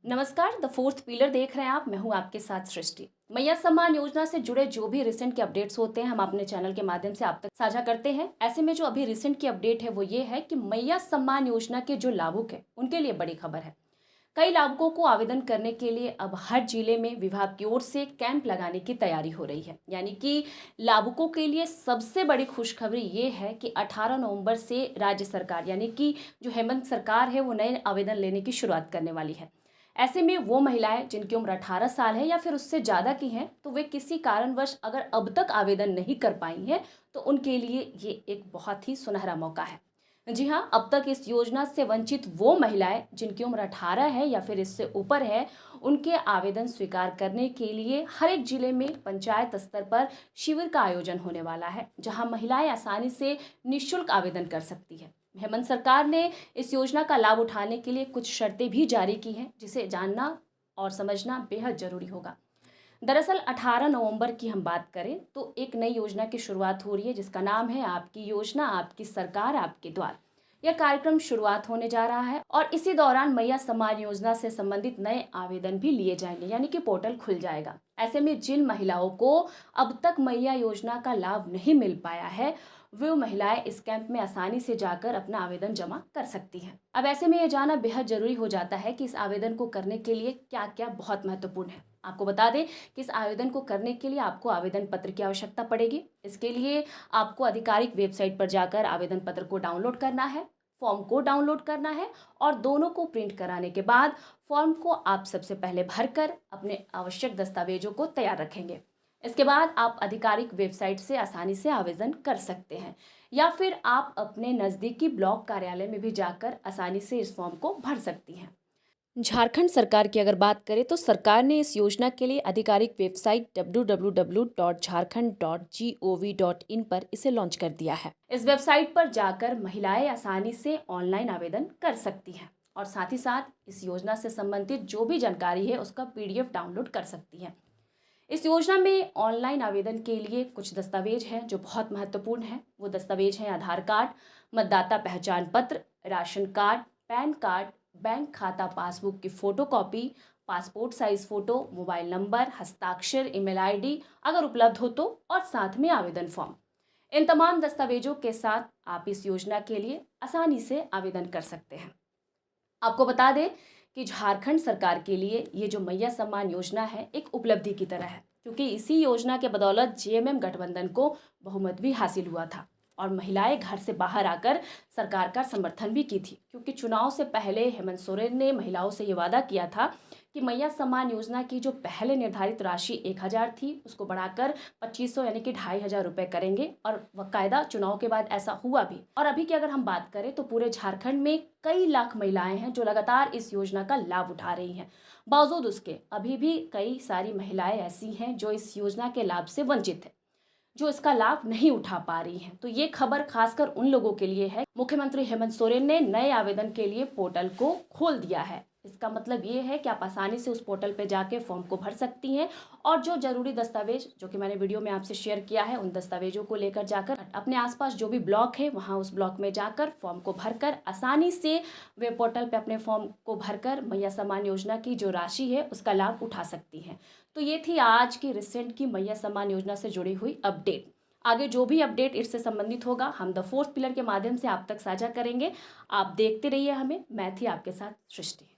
नमस्कार, the fourth pillar देख रहे हैं आप। मैं हूं आपके साथ सृष्टि। मैया सम्मान योजना से जुड़े जो भी रिसेंट के अपडेट्स होते हैं हम अपने चैनल के माध्यम से आप तक साझा करते हैं। ऐसे में जो अभी रिसेंट की अपडेट है वो ये है कि मैया सम्मान योजना के जो लाभुक है उनके लिए बड़ी खबर है। कई लाभुकों को आवेदन करने के लिए अब हर जिले में विभाग की ओर से कैंप लगाने की तैयारी हो रही है। यानी कि लाभुकों के लिए सबसे बड़ी खुशखबरी ये है कि 18 नवंबर से राज्य सरकार यानी कि जो हेमंत सरकार है वो नए आवेदन लेने की शुरुआत करने वाली है। ऐसे में वो महिलाएं जिनकी उम्र 18 साल है या फिर उससे ज़्यादा की हैं, तो वे किसी कारणवश अगर अब तक आवेदन नहीं कर पाई हैं तो उनके लिए ये एक बहुत ही सुनहरा मौका है। जी हाँ, अब तक इस योजना से वंचित वो महिलाएं जिनकी उम्र 18 है या फिर इससे ऊपर है, उनके आवेदन स्वीकार करने के लिए हर एक जिले में पंचायत स्तर पर शिविर का आयोजन होने वाला है, जहां महिलाएं आसानी से निःशुल्क आवेदन कर सकती है। हेमंत सरकार ने इस योजना का लाभ उठाने के लिए कुछ शर्तें भी जारी की हैं, जिसे जानना और समझना बेहद जरूरी होगा। दरअसल 18 नवंबर की हम बात करें तो एक नई योजना की शुरुआत हो रही है, जिसका नाम है आपकी योजना, आपकी सरकार, आपके द्वार। यह कार्यक्रम शुरुआत होने जा रहा है और इसी दौरान मैया सम्मान योजना से संबंधित नए आवेदन भी लिए जाएंगे, यानी कि पोर्टल खुल जाएगा। ऐसे में जिन महिलाओं को अब तक मैया योजना का लाभ नहीं मिल पाया है, वो महिलाएं इस कैंप में आसानी से जाकर अपना आवेदन जमा कर सकती हैं। अब ऐसे में यह जानना बेहद जरूरी हो जाता है कि इस आवेदन को करने के लिए क्या क्या बहुत महत्वपूर्ण है। आपको बता दें कि इस आवेदन को करने के लिए आपको आवेदन पत्र की आवश्यकता पड़ेगी। इसके लिए आपको आधिकारिक वेबसाइट पर जाकर आवेदन पत्र को डाउनलोड करना है, फॉर्म को डाउनलोड करना है और दोनों को प्रिंट कराने के बाद फॉर्म को आप सबसे पहले भरकर अपने आवश्यक दस्तावेजों को तैयार रखेंगे। इसके बाद आप आधिकारिक वेबसाइट से आसानी से आवेदन कर सकते हैं या फिर आप अपने नज़दीकी ब्लॉक कार्यालय में भी जाकर आसानी से इस फॉर्म को भर सकती हैं। झारखंड सरकार की अगर बात करें तो सरकार ने इस योजना के लिए आधिकारिक वेबसाइट www.jharkhand.gov.in पर इसे लॉन्च कर दिया है। इस वेबसाइट पर जाकर महिलाएं आसानी से ऑनलाइन आवेदन कर सकती हैं और साथ ही साथ इस योजना से संबंधित जो भी जानकारी है उसका PDF डाउनलोड कर सकती हैं। इस योजना में ऑनलाइन आवेदन के लिए कुछ दस्तावेज हैं जो बहुत महत्वपूर्ण हैं। वो दस्तावेज हैं आधार कार्ड, मतदाता पहचान पत्र, ration card, pan card, bank खाता पासबुक की photocopy, passport size photo, mobile number, हस्ताक्षर, ईमेल आईडी अगर उपलब्ध हो तो, और साथ में आवेदन फॉर्म। इन तमाम दस्तावेजों के साथ आप इस योजना के लिए आसानी से आवेदन कर सकते हैं। आपको बता दें कि झारखंड सरकार के लिए ये जो मैया सम्मान योजना है एक उपलब्धि की तरह है, क्योंकि इसी योजना के बदौलत जेएमएम गठबंधन को बहुमत भी हासिल हुआ था और महिलाएं घर से बाहर आकर सरकार का समर्थन भी की थी। क्योंकि चुनाव से पहले हेमंत सोरेन ने महिलाओं से ये वादा किया था कि मैया सम्मान योजना की जो पहले निर्धारित राशि 1000 थी उसको बढ़ाकर 2500 यानी कि 2500 रुपए करेंगे, और बाकायदा चुनाव के बाद ऐसा हुआ भी। और अभी की अगर हम बात करें तो पूरे झारखंड में कई लाख महिलाएं हैं जो लगातार इस योजना का लाभ उठा रही हैं। बावजूद उसके अभी भी कई सारी महिलाएं ऐसी हैं जो इस योजना के लाभ से वंचित है, जो इसका लाभ नहीं उठा पा रही हैं। तो ये खबर खासकर उन लोगों के लिए है। मुख्यमंत्री हेमंत सोरेन ने नए आवेदन के लिए पोर्टल को खोल दिया है। इसका मतलब ये है कि आप आसानी से उस पोर्टल पे जाके फॉर्म को भर सकती हैं और जो जरूरी दस्तावेज जो कि मैंने वीडियो में आपसे शेयर किया है उन दस्तावेजों को लेकर जाकर अपने आसपास जो भी ब्लॉक है वहाँ उस ब्लॉक में जाकर फॉर्म को भरकर आसानी से वेब पोर्टल पे अपने फॉर्म को भरकर मैया सम्मान योजना की जो राशि है उसका लाभ उठा सकती हैं। तो ये थी आज की रिसेंट की मैया सम्मान योजना से जुड़ी हुई अपडेट। आगे जो भी अपडेट इससे संबंधित होगा हम द फोर्थ पिलर के माध्यम से आप तक साझा करेंगे। आप देखते रहिए हमें। मैं थी आपके साथ सृष्टि।